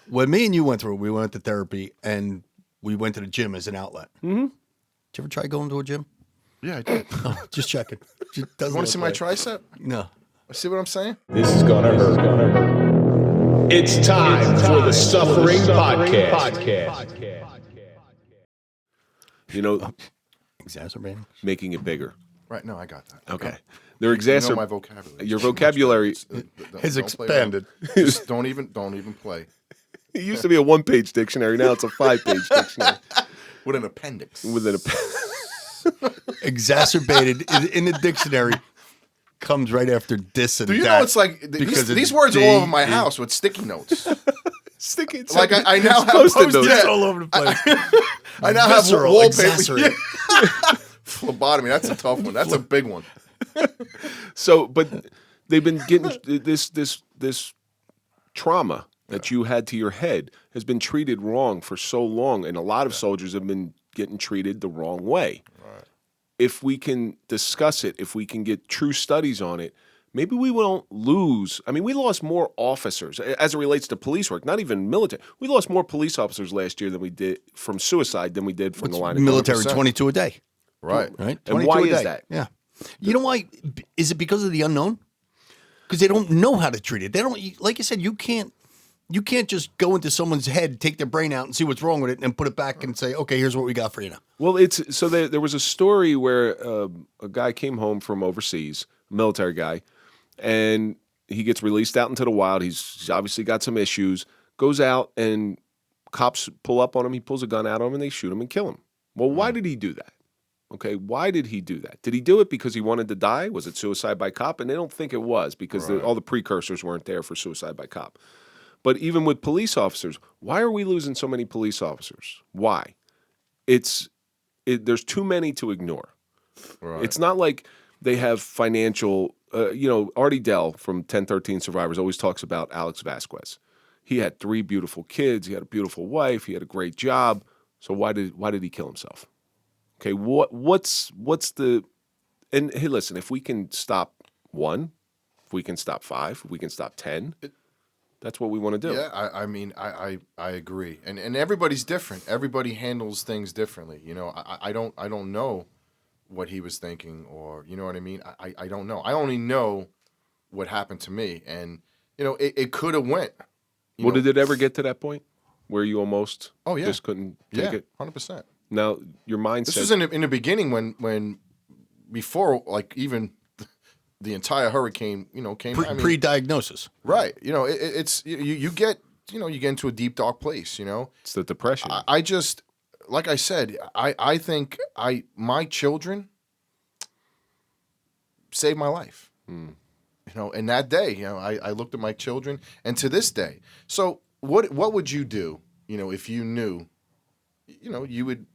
when me and you went through, we went to therapy and we went to the gym as an outlet. Mm-hmm. Did you ever try going to a gym? Yeah, I did. Oh, just checking. You want to see my tricep? No. See what I'm saying? This is gonna hurt. It's time for the Suffering Podcast. You know, Exacerbating. making it bigger. Right. No, I got that. Okay. They're You know exacerbating. my vocabulary. Your vocabulary Has expanded. Just don't even play it used to be a 1-page dictionary. Now it's a 5-page dictionary with an appendix. Exacerbated in the dictionary comes right after this and Do you that. know it's like these words are all over my house with sticky notes. Sticky. Like I now have Post-it notes. It's all over the place. I now have Visceral, wallpaper. exacerbate. Phlebotomy. That's a tough one. That's a big one. So, but they've been getting this trauma that you had to your head has been treated wrong for so long, and a lot of soldiers have been getting treated the wrong way. Right. If we can discuss it, if we can get true studies on it, maybe we won't lose. I mean, we lost more officers as it relates to police work, not even military. We lost more police officers last year than we did from suicide than we did from the line of military. 100%. 22 a day. Right. Right. And why 22 a is day. that? Yeah. You know why? Is it because of the unknown? Because they don't know how to treat it. They don't. Like you said, you can't just go into someone's head, take their brain out, and see what's wrong with it, and put it back and say, "Okay, here's what we got for you now." Well, there was a story where a guy came home from overseas, a military guy, and he gets released out into the wild. He's obviously got some issues. Goes out and cops pull up on him. He pulls a gun out on him, and they shoot him and kill him. Well, why did he do that? Okay, why did he do that? Did he do it because he wanted to die? Was it suicide by cop? And they don't think it was because all the precursors weren't there for suicide by cop. But even with police officers, why are we losing so many police officers? Why? There's too many to ignore. Right. It's not like they have financial. Artie Dell from 1013 Survivors always talks about Alex Vasquez. He had 3 beautiful kids. He had a beautiful wife. He had a great job. So why did he kill himself? Okay, what's the? And hey, listen, if we can stop 1, if we can stop 5, if we can stop 10. That's what we want to do. Yeah, I mean, I agree, and everybody's different. Everybody handles things differently. You know, I don't know what he was thinking, or you know what I mean. I don't know. I only know what happened to me, and you know, it could have went. Did it ever get to that point where you almost just couldn't take it? 100%. Now your mindset. This was in the beginning when before like even the entire hurricane, came. Pre-diagnosis. Right. You know, it's you get into a deep dark place. You know, it's the depression. I just, like I said, I think my children saved my life. You know, and that day, I looked at my children, and to this day. So what would you do? You know, if you knew, you would,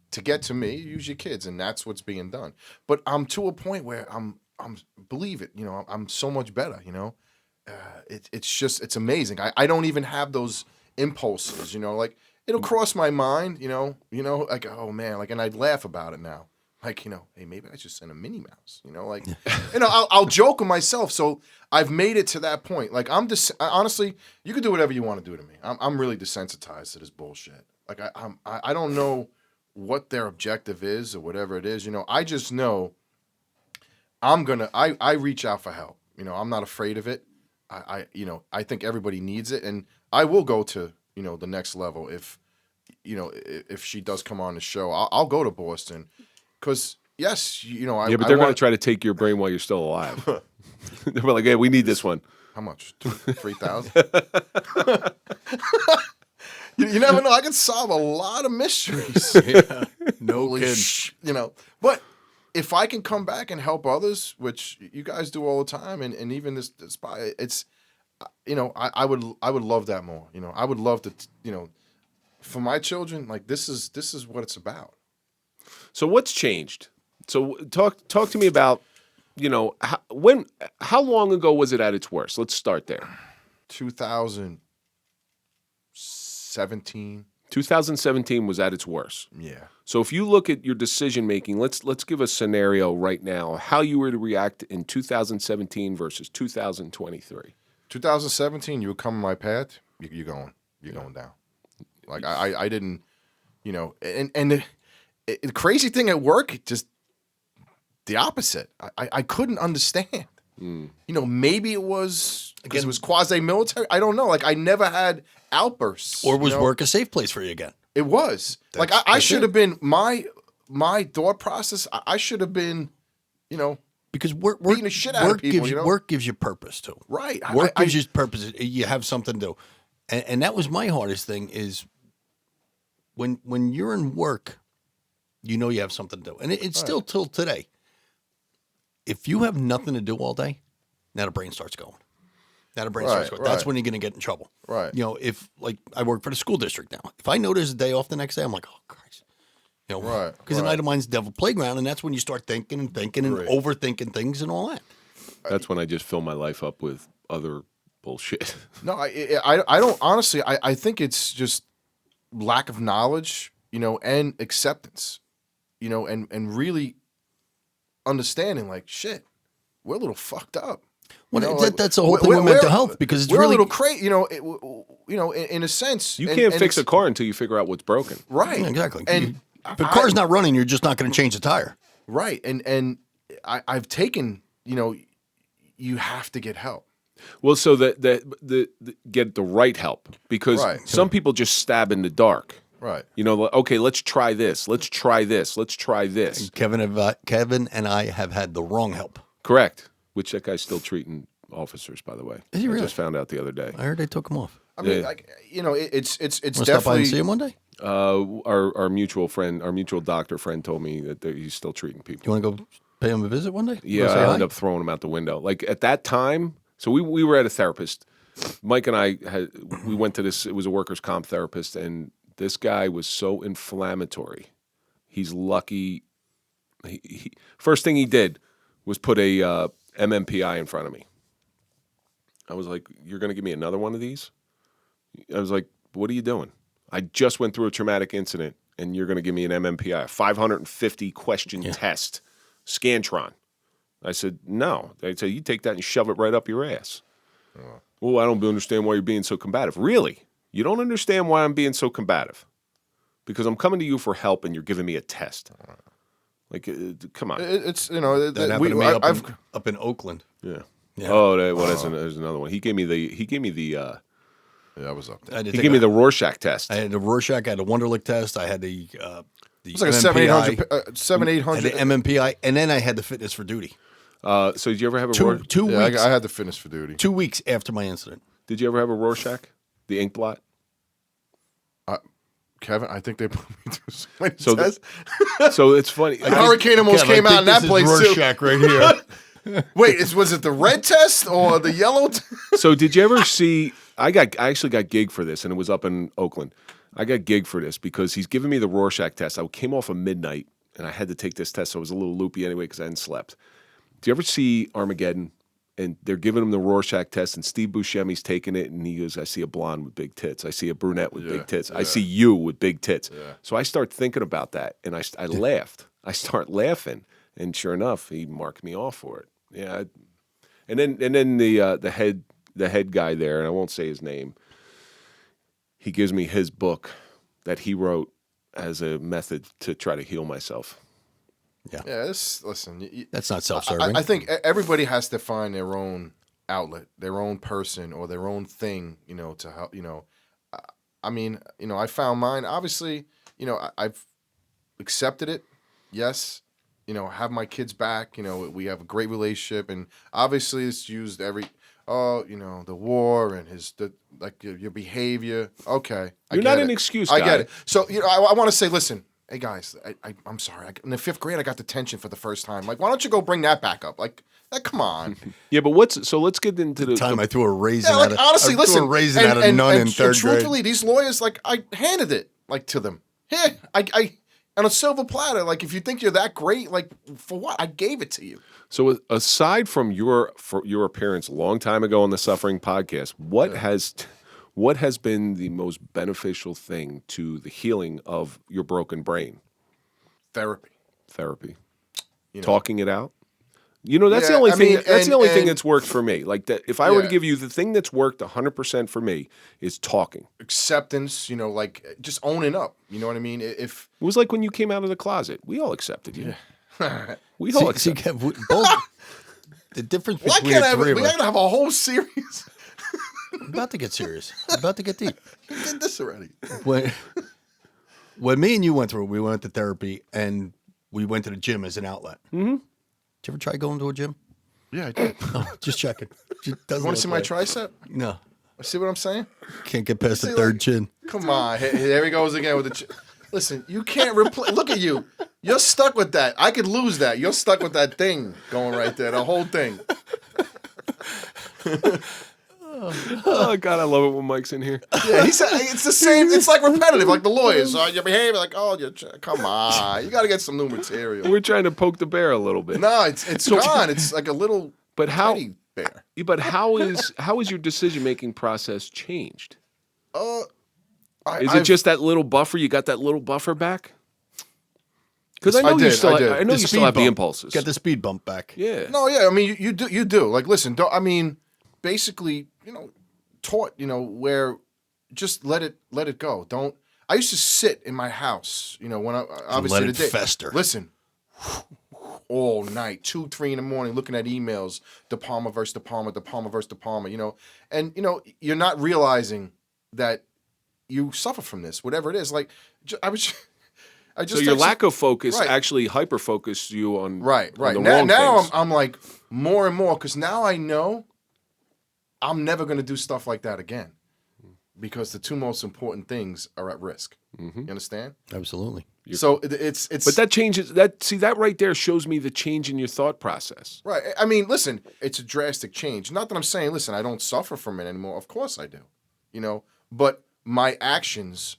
to get to me, use your kids, and that's what's being done. But I'm to a point where I'm believe it, I'm so much better, it's amazing. I don't even have those impulses, like it'll cross my mind, like, oh man, like, and I'd laugh about it now. Like, hey, maybe I should send a Minnie Mouse, like, I'll joke with myself. So I've made it to that point. Like, honestly, you can do whatever you want to do to me. I'm really desensitized to this bullshit. Like, I don't know what their objective is or whatever it is, I just know I reach out for help. I'm not afraid of it. I think everybody needs it, and I will go to, the next level if she does come on the show. I'll go to Boston, because yes, but they're going to try to take your brain while you're still alive. They're like, hey, we need this one. How much? 3,000. You never know. I can solve a lot of mysteries. Yeah, no kidding. But if I can come back and help others, which you guys do all the time, and even this spot, it's, I would love that more. I would love to, for my children, like this is what it's about. So what's changed? So talk to me about, how long ago was it at its worst? Let's start there. 2017. 2017 was at its worst. Yeah. So if you look at your decision making, let's give a scenario right now how you were to react in 2017 versus 2023. 2017, you would come on my path, you're going. you're going down. Like I didn't, you know, and the crazy thing at work, just the opposite. I couldn't understand. You know, maybe it was because it was quasi-military. I don't know. Like I never had outbursts. Or was work a safe place for you again? It was. Like I should have been my thought process. I should have been, you know, because work beating the shit out of people. Work gives you purpose too. Right. Work gives you purpose. You have something to do, and that was my hardest thing. Is when you're in work, you know you have something to do, and it's still till today. If you have nothing to do all day, now the brain starts going. That's when you're going to get in trouble. Right. You know, if like I work for the school district now, if I know there's a day off the next day, I'm like, oh Christ. You know, right. Because a night of mine's Devil Playground, and that's when you start thinking and overthinking things and all that. That's when I just fill my life up with other bullshit. No, I don't honestly. I think it's just lack of knowledge, you know, and acceptance, you know, and really understanding like shit. We're a little fucked up. Well, that's the whole thing with mental health because it's we're really a little crazy. You know, in a sense, You can't fix a car until you figure out what's broken. Right. Yeah, exactly. And if the car's not running, you're just not going to change the tire. Right. And I've taken, you know, you have to get help. Well, so that the get the right help because some people just stab in the dark. Right. You know, okay, let's try this. Let's try this. Let's try this. Kevin and I have had the wrong help. Correct. Which that guy's still treating officers, by the way. Is he really? I just found out the other day. I heard they took him off. I mean, like, you know, it's Wanna definitely. stop by and see him one day? Our mutual friend, our mutual doctor friend, told me that he's still treating people. You want to go pay him a visit one day? Yeah, I ended up throwing him out the window. Like at that time, so we were at a therapist. Mike and I we went to this. It was a workers' comp therapist, and this guy was so inflammatory. He's lucky. He first thing he did was put a MMPI in front of me. I was like, "You're going to give me another one of these?" I was like, "What are you doing? I just went through a traumatic incident, and you're going to give me an MMPI, a 550 question test, Scantron." I said, "No." They said, "You take that and shove it right up your ass." Oh, I don't understand why you're being so combative. Really? You don't understand why I'm being so combative? Because I'm coming to you for help, and you're giving me a test. Like, come on. It's, you know, That happened to me up in Oakland. Yeah. Yeah. Oh, there's another one. He gave me the. Yeah, I was up there. I had to He take gave me the Rorschach test. I had the Rorschach. I had the Wonderlic test. I had the It was like a MMPI, 700-800. I had the MMPI, and then I had the fitness for duty. So did you ever have a Two Yeah, weeks. I had the fitness for duty. 2 weeks after my incident. Did you ever have a Rorschach? The ink blot? Kevin, I think they put me through so many So tests. So it's funny. Hurricane almost came out in that place too. Rorschach right here. Wait, was it the red test or the yellow? So did you ever see? I actually got gig for this, and it was up in Oakland. I got gig for this because he's giving me the Rorschach test. I came off of midnight, and I had to take this test, so I was a little loopy anyway because I hadn't slept. Do you ever see Armageddon? And they're giving him the Rorschach test, and Steve Buscemi's taking it, and he goes, "I see a blonde with big tits. I see a brunette with big tits. I see you with big tits." Yeah. So I start thinking about that, and I laughed. I start laughing, and sure enough, he marked me off for it. Yeah, and then the head guy there, and I won't say his name. He gives me his book that he wrote as a method to try to heal myself. Yeah, listen. That's not self-serving. I think everybody has to find their own outlet, their own person, or their own thing, you know, to help. You know, I mean, you know, I found mine. Obviously, you know, I've accepted it. Yes, you know, have my kids back. You know, we have a great relationship, and obviously, it's used you know, the war and your behavior. Okay, You're not an excuse guy. I get it. So, you know, I want to say, listen. Hey guys, I'm sorry. In the 5th grade, I got detention for the first time. Like, why don't you go bring that back up? Like, come on. Yeah, but let's get into the time I threw a raisin Yeah, like, at honestly, I threw a raisin at a nun in 3rd grade. Truthfully, these lawyers, like, I handed it like to them. Here, I on a silver platter. Like, if you think you're that great, like, for what? I gave it to you. So aside from your appearance a long time ago on the Suffering Podcast, what has been the most beneficial thing to the healing of your broken brain? Therapy. Therapy. You know, Talking it out? You know, that's the Yeah, only I thing. mean, That's the and- only thing and- that's worked for me. Like that, if I were to Yeah. give you the thing that's worked 100% for me is talking. Acceptance, like just owning up. You know what I mean? If It was like when you came out of the closet. We all accepted you. We all See, accepted. Kev, both, the difference why between can't the I? three of We us. gotta have a whole series. I'm about to get serious. I'm about to get deep. We did this already. When me and you went through it, we went to therapy and we went to the gym as an outlet. Mm-hmm. Did you ever try going to a gym? Yeah, I did. Oh, just checking. You Want to see my tricep? No. See what I'm saying? Can't get past the See, third like- chin. Come on, there he goes again with the. Listen, you can't replace. Look at you. You're stuck with that. I could lose that. You're stuck with that thing going right there. The whole thing. Oh God, I love it when Mike's in here. Yeah, he said it's the same. It's like repetitive, like the lawyers. Your behavior, like come on. You got to get some new material. We're trying to poke the bear a little bit. No, it's gone. It's like a little But how? teddy bear. But how is your decision making process changed? Is it just that little buffer? You got that little buffer back? Because I know you did, still. I did. I know The you speed still have the bump. impulses. Got the speed bump back. Yeah. No, yeah. I mean, you do. Like, listen. Basically, taught. Where just let it go. Don't. I used to sit in my house. When I obviously let it the day- fester. Listen. All night, 2, 3 in the morning, looking at emails, DePalma versus DePalma, DePalma versus DePalma, and you're not realizing that you suffer from this, whatever it is. Like, I just So your like, lack of focus Right. actually hyper focused you on right. on the Now wrong things. I'm like more and more because now I know I'm never going to do stuff like that again because the two most important things are at risk. Mm-hmm. You understand? Absolutely. So it's But that changes that right there shows me the change in your thought process. right. I mean, listen, it's a drastic change. Not that I'm saying, listen, I don't suffer from it anymore. Of course I do. But my actions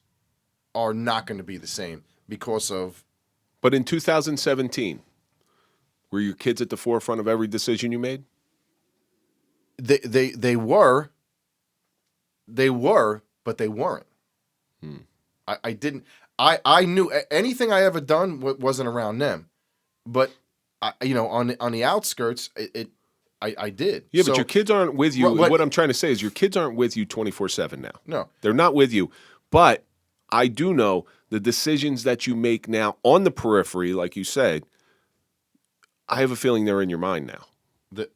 are not going to be the same because of But in 2017, were your kids at the forefront of every decision you made? they were, but they weren't. I didn't. I knew anything I ever done wasn't around them, but on the outskirts, I did. Yeah, So- but your kids aren't with you. What- What I'm trying to say is your kids aren't with you 24/7 now. No. They're not with you. But I do know the decisions that you make now on the periphery, like you said, I have a feeling they're in your mind now.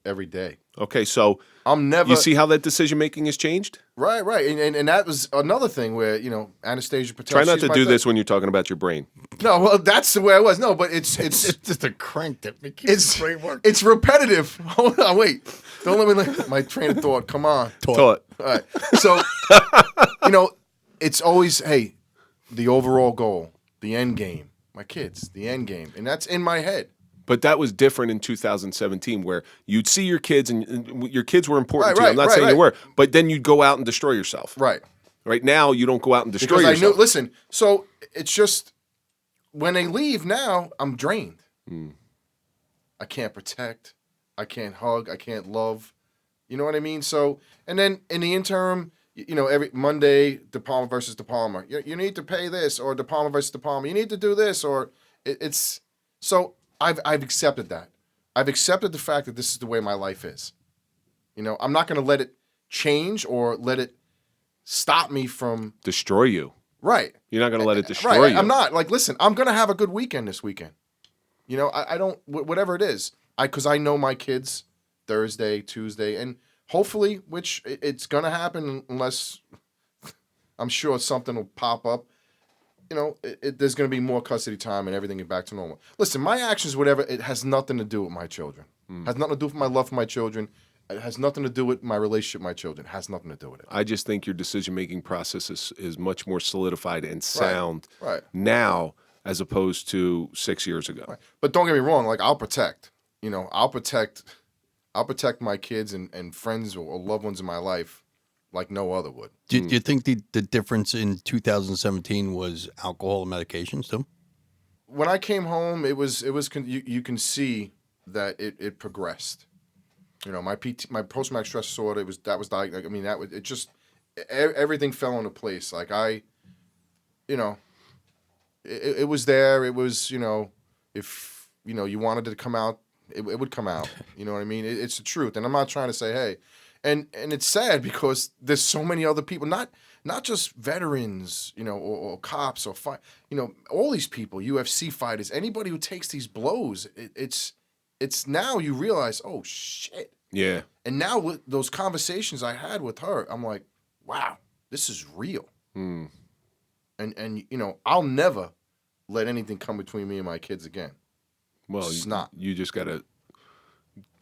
every day. Okay, so I'm never. you see how that decision making has changed? Right, and that was another thing where Anastasia Patel. Try not she's to my do thing. this when you're talking about your brain. No, well, that's the way I was. No, but it's just a crank that makes it's repetitive. Hold on, wait. Don't let me my train of thought. Come on. Taught. All right. So, it's always, hey, the overall goal, the end game, my kids, the end game. And that's in my head. But that was different in 2017 where you'd see your kids and your kids were important to you. Right, I'm not right, saying right. they were, but then you'd go out and destroy yourself. Right. Right now, you don't go out and destroy Because I yourself. knew, listen, so it's just, when they leave now, I'm drained. I can't protect. I can't hug. I can't love. You know what I mean? So, and then in the interim, every Monday, DePalma versus DePalma. You need to pay this, or DePalma versus DePalma. You need to do this, or it's. So I've accepted that. I've accepted the fact that this is the way my life is. I'm not going to let it change or let it stop me from. Destroy you. Right. You're not going to let it destroy you. I'm not. Like, listen, I'm going to have a good weekend this weekend. I don't, whatever it is. Because I know my kids Thursday, Tuesday, and hopefully, which it's going to happen unless I'm sure something will pop up. There's going to be more custody time and everything get back to normal. Listen, my actions, whatever, it has nothing to do with my children. Has nothing to do with my love for my children. It has nothing to do with my relationship with my children. It has nothing to do with it. I just think your decision-making process is much more solidified and sound Right. now as opposed to 6 years ago. Right. But don't get me wrong, like I'll protect. I'll protect my kids and friends or loved ones in my life like no other would. Do you think the difference in 2017 was alcohol and medications too? When I came home, it was you can see that it progressed. My post-traumatic stress disorder, that was diagnosed. I mean, it just everything fell into place. Like it was there. It was if you wanted to come out It would come out. You know what I mean? It's the truth. And I'm not trying to say, hey, and it's sad because there's so many other people, not just veterans, or cops or all these people, UFC fighters, anybody who takes these blows. It's now you realize, oh shit. Yeah. And now with those conversations I had with her, I'm like, wow, this is real. And I'll never let anything come between me and my kids again. Well, it's not. You just got to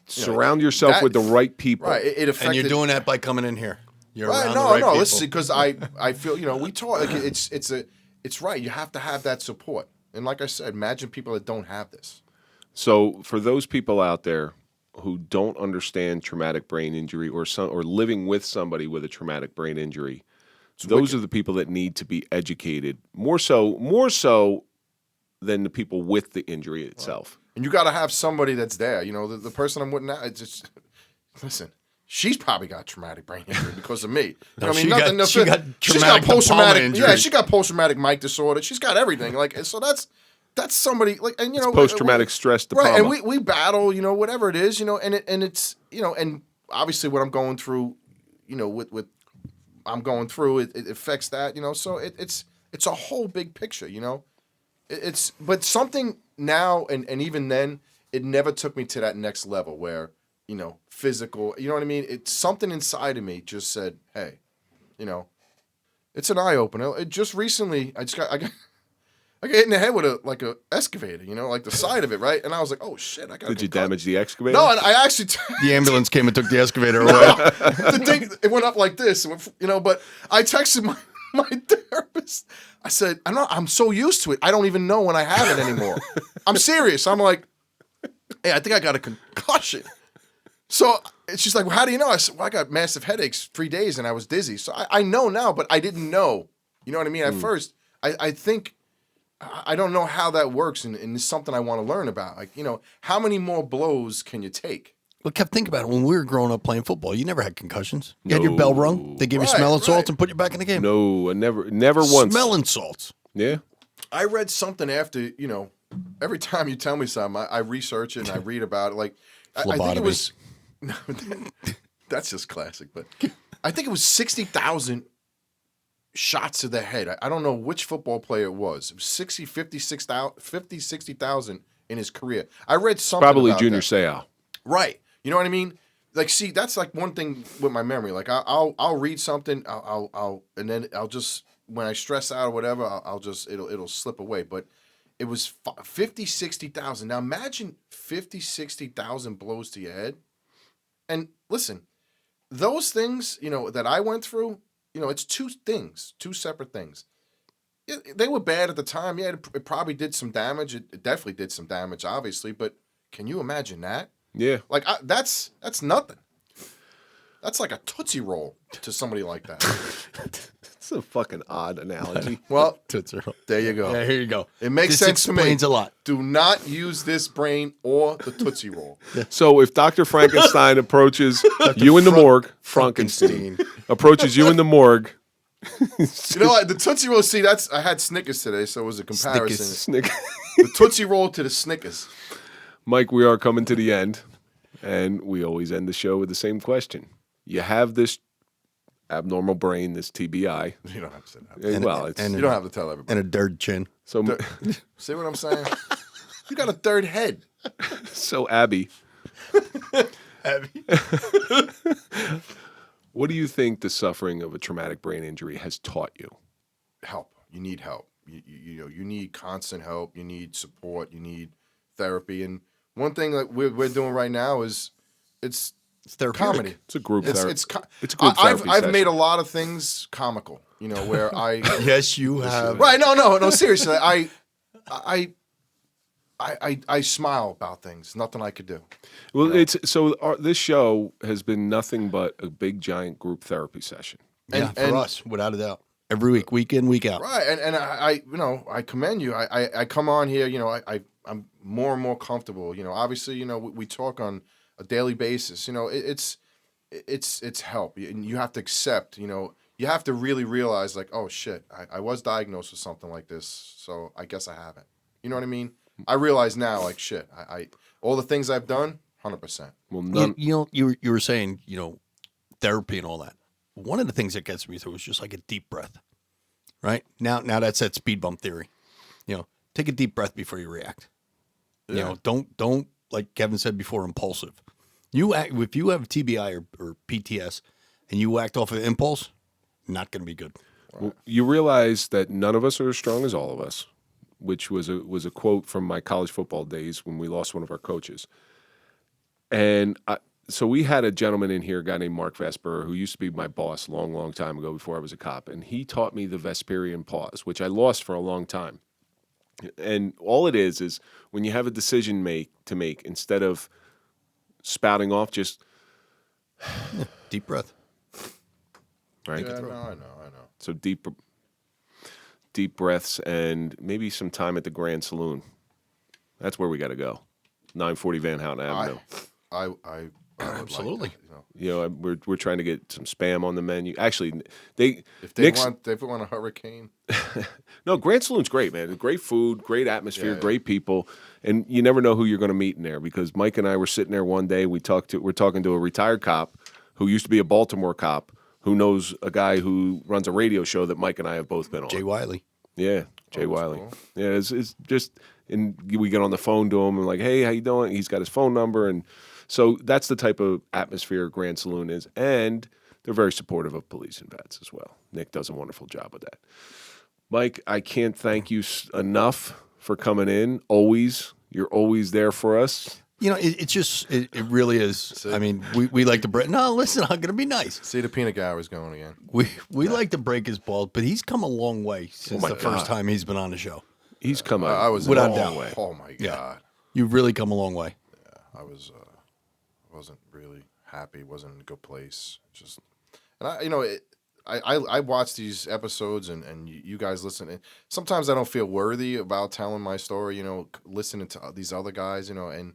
surround yourself with the right people. Right. It affected. And you're doing that by coming in here. You're right. around No, the right people. listen, because I feel we talk like it's right. You have to have that support. And like I said, imagine people that don't have this. So for those people out there who don't understand traumatic brain injury or living with somebody with a traumatic brain injury, those are the people that need to be educated more so than the people with the injury itself. And you got to have somebody that's there. The person I'm with now, it's just, listen, she's probably got traumatic brain injury because of me. She got post-traumatic injury. Yeah, she got post-traumatic Mike disorder. She's got everything. So that's somebody It's post-traumatic stress DePalma. Right, and we battle, whatever it is, and it's, and obviously what I'm going through, with I'm going through, it affects that, so it's a whole big picture, but something now and even then, it never took me to that next level where, physical, you know what I mean? It's something inside of me just said, hey, it's an eye opener. It just recently, I got hit in the head with a excavator, like the side of it, right? And I was like, oh shit, I got. Did you damage the excavator? No, and I actually. The ambulance came and took the excavator away. The thing, it went up like this, but I texted my therapist. I said, I'm so used to it. I don't even know when I have it anymore. I'm serious. I'm like, hey, I think I got a concussion. So she's like, well, how do you know? I said, well, I got massive headaches 3 days and I was dizzy. So I know now, but I didn't know. You know what I mean? At first, I think, I don't know how that works, and it's something I want to learn about. Like, how many more blows can you take? Well, Kev, think about it. When we were growing up playing football, you never had concussions. You had your bell rung. They gave you smelling salts and put you back in the game. No, I never once. Smelling salts. Yeah. I read something after, every time you tell me something, I research it and I read about it. Like, I think it was, that's just classic, but I think it was 60,000 shots to the head. I don't know which football player it was. It was 60,000 in his career. I read something Probably about Junior that. Seau. Right. You know what I mean? Like, see, that's like one thing with my memory. Like, I'll read something, and then I'll just, when I stress out or whatever, it'll slip away. But it was 50, 60,000. Now imagine 50, 60,000 blows to your head. And listen, those things, that I went through, it's two separate things. They were bad at the time. Yeah, it probably did some damage. It definitely did some damage, obviously. But can you imagine that? Yeah. Like, that's nothing. That's like a Tootsie Roll to somebody like that. It's a fucking odd analogy. Well, Tootsie Roll. there you go. Yeah, here you go. It makes sense to me. This explains a lot. Do not use this brain or the Tootsie Roll. So if Dr. Frankenstein approaches you in the morgue, Frankenstein approaches you in the morgue. You know what? The Tootsie Roll, see, I had Snickers today, so it was a comparison. Snickers. The Tootsie Roll to the Snickers. Mike, we are coming to the end, and we always end the show with the same question. You have this abnormal brain, this TBI. You don't have to say that. And you don't have to tell everybody. And a dirt chin. So, See what I'm saying? You got a third head. so Abby, what do you think the suffering of a traumatic brain injury has taught you? Help. You need help. You need constant help. You need support. You need therapy. And one thing that we're doing right now is it's therapeutic. comedy. It's a group therapy. It's a group therapy I've session. made a lot of things comical. Where I Yes, you have. right. No. Seriously, I smile about things. Nothing I could do. Well, this show has been nothing but a big giant group therapy session. Yeah, for us, without a doubt. Every week, week in, week out. Right, and I commend you. I come on here, I'm more and more comfortable. Obviously, we talk on a daily basis. It's help, and you have to accept. You have to really realize, like, oh shit, I was diagnosed with something like this, so I guess I haven't. You know what I mean? I realize now, like, shit, all the things I've done, 100%. Well, none. You were saying, therapy and all that. One of the things that gets me through is just like a deep breath, right? Now that's that speed bump theory. Take a deep breath before you react. Yeah. Don't like Kevin said before, impulsive. If you have TBI or PTS and you act off of impulse, not going to be good. Well, you realize that none of us are as strong as all of us, which was a quote from my college football days when we lost one of our coaches. And so we had a gentleman in here, a guy named Mark Vesper, who used to be my boss a long, long time ago before I was a cop. And he taught me the Vesperian pause, which I lost for a long time. And all it is when you have a decision to make, instead of spouting off, just deep breath. I Right? know. So deep breaths and maybe some time at the Grand Saloon. That's where we got to go. 940 Van Houten Avenue. I would Absolutely. like that, We're trying to get some Spam on the menu. Actually, if they want a hurricane. No, Grand Saloon's great, man. Great food, great atmosphere, Yeah. great people, and you never know who you're going to meet in there. Because Mike and I were sitting there one day. We're talking to a retired cop who used to be a Baltimore cop who knows a guy who runs a radio show that Mike and I have both been on. Jay Wiley. Yeah, Jay Wiley. cool. Yeah, it's just, and we get on the phone to him and like, hey, how you doing? He's got his phone number, and so that's the type of atmosphere Grand Saloon is, and they're very supportive of police and vets as well. Nick does a wonderful job with that. Mike, I can't thank you enough for coming in. Always, you're always there for us. It really is. I mean, we like to break. No, listen, I'm going to be nice. See the peanut gallery's going again. We like to break his balls, but he's come a long way since the first time he's been on the show. He's come I a was Without long doubt. way. Oh my god. You've really come a long way. I wasn't really happy. Wasn't in a good place. Just, and I watch these episodes and you guys listen. And sometimes I don't feel worthy about telling my story. Listening to these other guys. And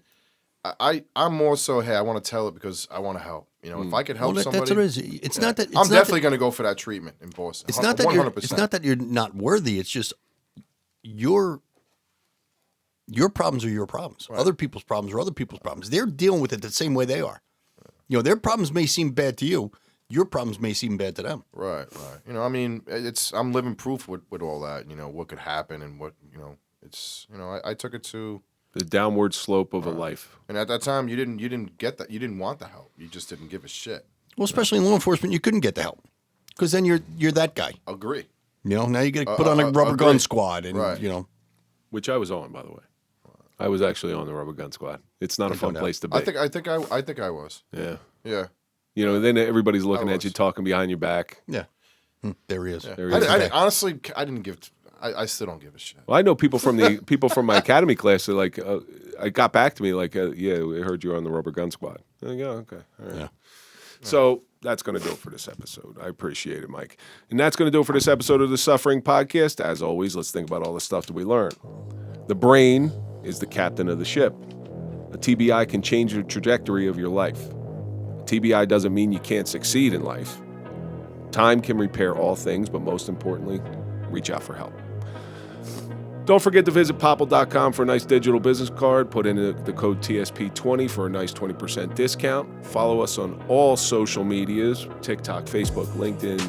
I'm more so, hey, I want to tell it because I want to help. If I could help somebody, that's what it is. It's not that I'm definitely going to go for that treatment in Boston. It's not that 100%. it's not that you're not worthy. It's just your problems are your problems. Right. Other people's problems are other people's problems. They're dealing with it the same way they are. Their problems may seem bad to you. Your problems may seem bad to them. Right. I'm living proof with all that. What could happen and what I took it to the downward slope of a life. And at that time, you didn't get that. You didn't want the help. You just didn't give a shit. Well, especially in law enforcement, you couldn't get the help because then you're that guy. Agree. Now you get put on a rubber gun squad, and Right. Which I was on, by the way. I was actually on the rubber gun squad. It's not a fun place to be. I think I was. Yeah. Yeah. Then everybody's looking I at you, was. talking behind your back. Yeah, there he is. Yeah. There he is. Honestly, I didn't give. I still don't give a shit. Well, I know people from my academy class that like, I got back to me like, yeah, we heard you were on the rubber gun squad. I'm like, okay, all right. Yeah. So that's going to do it for this episode. I appreciate it, Mike. And that's going to do it for this episode of the Suffering Podcast. As always, let's think about all the stuff that we learned. The brain is the captain of the ship. A TBI can change the trajectory of your life. A TBI doesn't mean you can't succeed in life. Time can repair all things, but most importantly, reach out for help. Don't forget to visit popple.com for a nice digital business card. Put in the code TSP20 for a nice 20% discount. Follow us on all social medias, TikTok, Facebook, LinkedIn,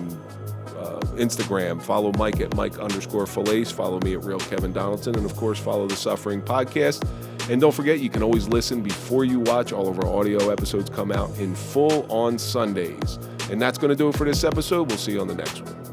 Instagram. Follow Mike at Mike_Failace. Follow me at Real Kevin Donaldson. And, of course, follow the Suffering Podcast. And don't forget, you can always listen before you watch. All of our audio episodes come out in full on Sundays. And that's going to do it for this episode. We'll see you on the next one.